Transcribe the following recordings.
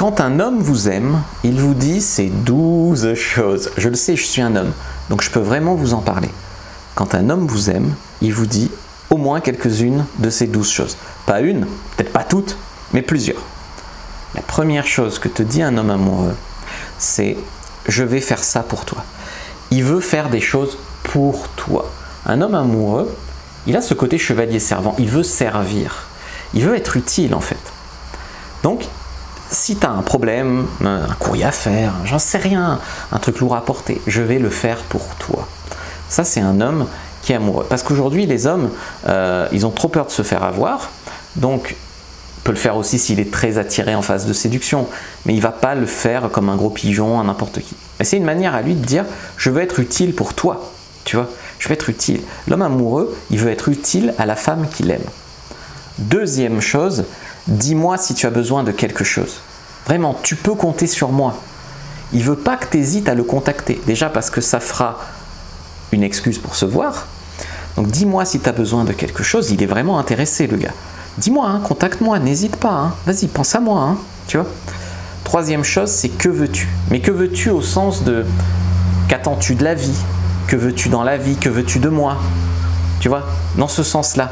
Quand un homme vous aime, il vous dit ces 12 choses. Je le sais, je suis un homme, donc je peux vraiment vous en parler. Quand un homme vous aime, il vous dit au moins quelques-unes de ces 12 choses. Pas une, peut-être pas toutes, mais plusieurs. La première chose que te dit un homme amoureux, c'est « je vais faire ça pour toi ». Il veut faire des choses pour toi. Un homme amoureux, il a ce côté chevalier servant, il veut servir. Il veut être utile en fait. Donc, si tu as un problème, un courrier à faire, j'en sais rien, un truc lourd à porter, je vais le faire pour toi. Ça, c'est un homme qui est amoureux. Parce qu'aujourd'hui, les hommes, ils ont trop peur de se faire avoir. Donc, il peut le faire aussi s'il est très attiré en phase de séduction. Mais il ne va pas le faire comme un gros pigeon à n'importe qui. Et c'est une manière à lui de dire, je veux être utile pour toi. Tu vois, je veux être utile. L'homme amoureux, il veut être utile à la femme qu'il aime. Deuxième chose, dis-moi si tu as besoin de quelque chose. Vraiment, tu peux compter sur moi. Il ne veut pas que tu hésites à le contacter. Déjà parce que ça fera une excuse pour se voir. Donc dis-moi si tu as besoin de quelque chose. Il est vraiment intéressé, le gars. Dis-moi, hein, contacte-moi, n'hésite pas. Hein. Vas-y, pense à moi. Hein, tu vois. Troisième chose, c'est que veux-tu? Mais que veux-tu au sens de qu'attends-tu de la vie? Que veux-tu dans la vie? Que veux-tu de moi? Tu vois, dans ce sens-là.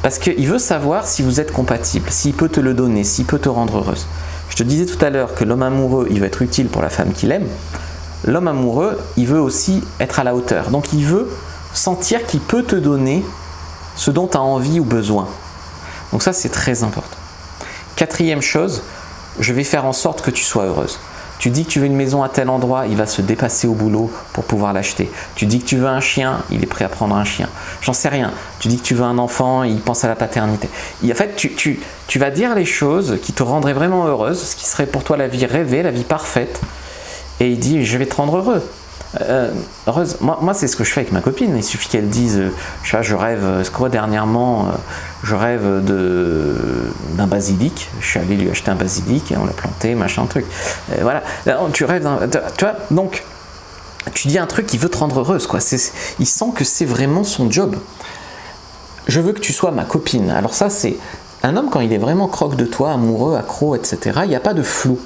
Parce qu'il veut savoir si vous êtes compatible, s'il peut te le donner, s'il peut te rendre heureuse. Je te disais tout à l'heure que l'homme amoureux, il veut être utile pour la femme qu'il aime. L'homme amoureux, il veut aussi être à la hauteur. Donc il veut sentir qu'il peut te donner ce dont tu as envie ou besoin. Donc ça, c'est très important. Quatrième chose, je vais faire en sorte que tu sois heureuse. Tu dis que tu veux une maison à tel endroit, il va se dépasser au boulot pour pouvoir l'acheter. Tu dis que tu veux un chien, il est prêt à prendre un chien. J'en sais rien. Tu dis que tu veux un enfant, il pense à la paternité. Et en fait, tu vas dire les choses qui te rendraient vraiment heureuse, ce qui serait pour toi la vie rêvée, la vie parfaite. Et il dit, je vais te rendre heureux. Heureuse. Moi c'est ce que je fais avec ma copine. Il suffit qu'elle dise, je sais pas, je rêve, ce quoi dernièrement, je rêve d'un basilic. Je suis allé lui acheter un basilic et on l'a planté, machin truc. Voilà. Tu rêves tu vois, donc tu dis un truc qui veut te rendre heureuse, quoi. Il sent que c'est vraiment son job. Je veux que tu sois ma copine. Alors ça, c'est un homme quand il est vraiment croque de toi, amoureux, accro, etc. Il n'y a pas de flou.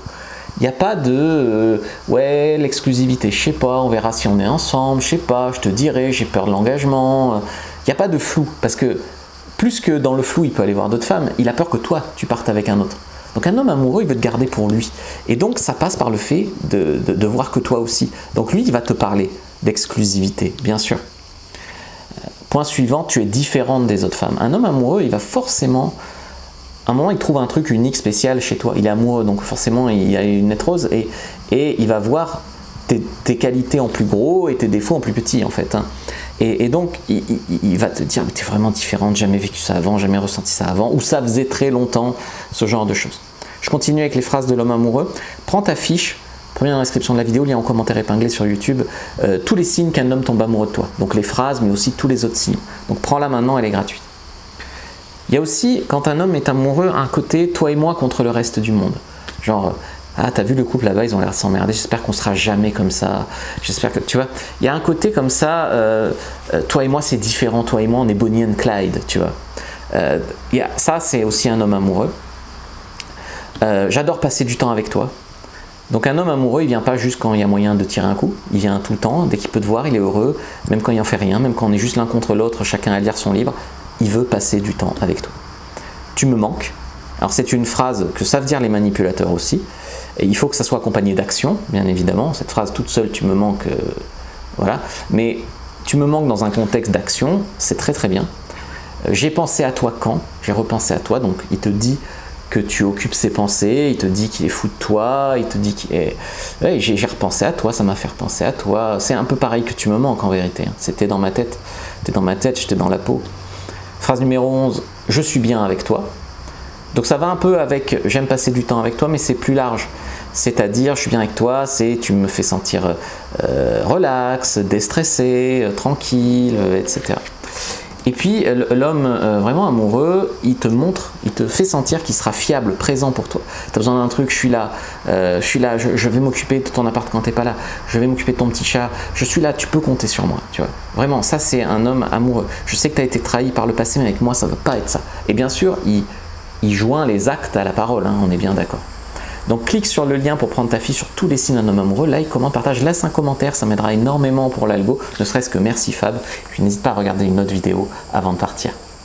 Il n'y a pas de ouais, l'exclusivité, je sais pas, on verra si on est ensemble, je sais pas, je te dirai, j'ai peur de l'engagement. Il n'y a pas de flou, parce que plus que dans le flou, il peut aller voir d'autres femmes, il a peur que toi, tu partes avec un autre. Donc un homme amoureux, il veut te garder pour lui. Et donc ça passe par le fait de voir que toi aussi. Donc lui, il va te parler d'exclusivité, bien sûr. Point suivant, tu es différente des autres femmes. Un homme amoureux, il va forcément... À un moment, il trouve un truc unique, spécial chez toi. Il est amoureux, donc forcément, il y a une lettre rose et il va voir tes qualités en plus gros et tes défauts en plus petits, en fait. Hein. Et donc, il va te dire, mais t'es vraiment différente, jamais vécu ça avant, jamais ressenti ça avant, ou ça faisait très longtemps, ce genre de choses. Je continue avec les phrases de l'homme amoureux. Prends ta fiche, première dans la description de la vidéo, lien en commentaire épinglé sur YouTube, tous les signes qu'un homme tombe amoureux de toi. Donc les phrases, mais aussi tous les autres signes. Donc prends-la maintenant, elle est gratuite. Il y a aussi, quand un homme est amoureux, un côté toi et moi contre le reste du monde. Genre, ah, t'as vu le couple là-bas, ils ont l'air de s'emmerder, j'espère qu'on sera jamais comme ça. J'espère que, tu vois, il y a un côté comme ça, toi et moi c'est différent, toi et moi on est Bonnie and Clyde, tu vois. Ça, c'est aussi un homme amoureux. J'adore passer du temps avec toi. Donc un homme amoureux, il vient pas juste quand il y a moyen de tirer un coup, il vient tout le temps, dès qu'il peut te voir, il est heureux, même quand il en fait rien, même quand on est juste l'un contre l'autre, chacun à lire son livre. Il veut passer du temps avec toi. Tu me manques. Alors c'est une phrase que savent dire les manipulateurs aussi. Et il faut que ça soit accompagné d'action, bien évidemment. Cette phrase toute seule, tu me manques, voilà. Mais tu me manques dans un contexte d'action, c'est très très bien. J'ai pensé à toi quand? J'ai repensé à toi. Donc il te dit que tu occupes ses pensées, il te dit qu'il est fou de toi, il te dit qu'il est... Ouais, j'ai repensé à toi, ça m'a fait repenser à toi. C'est un peu pareil que tu me manques en vérité. C'était dans ma tête. T'es dans ma tête, j'étais dans la peau. Phrase numéro 11, je suis bien avec toi. Donc ça va un peu avec j'aime passer du temps avec toi, mais c'est plus large. C'est-à-dire je suis bien avec toi, c'est tu me fais sentir relax, déstressé, tranquille, etc. Et puis l'homme vraiment amoureux, il te montre, il te fait sentir qu'il sera fiable, présent pour toi. Tu as besoin d'un truc, je suis là, je vais m'occuper de ton appart quand tu n'es pas là, je vais m'occuper de ton petit chat, je suis là, tu peux compter sur moi. Tu vois. Vraiment, ça c'est un homme amoureux. Je sais que tu as été trahi par le passé, mais avec moi ça ne va pas être ça. Et bien sûr, il joint les actes à la parole, hein, on est bien d'accord. Donc clique sur le lien pour prendre ta fille sur tous les signes d'un homme amoureux, like, commente, partage, laisse un commentaire, ça m'aidera énormément pour l'algo, ne serait-ce que merci Fab, puis n'hésite pas à regarder une autre vidéo avant de partir.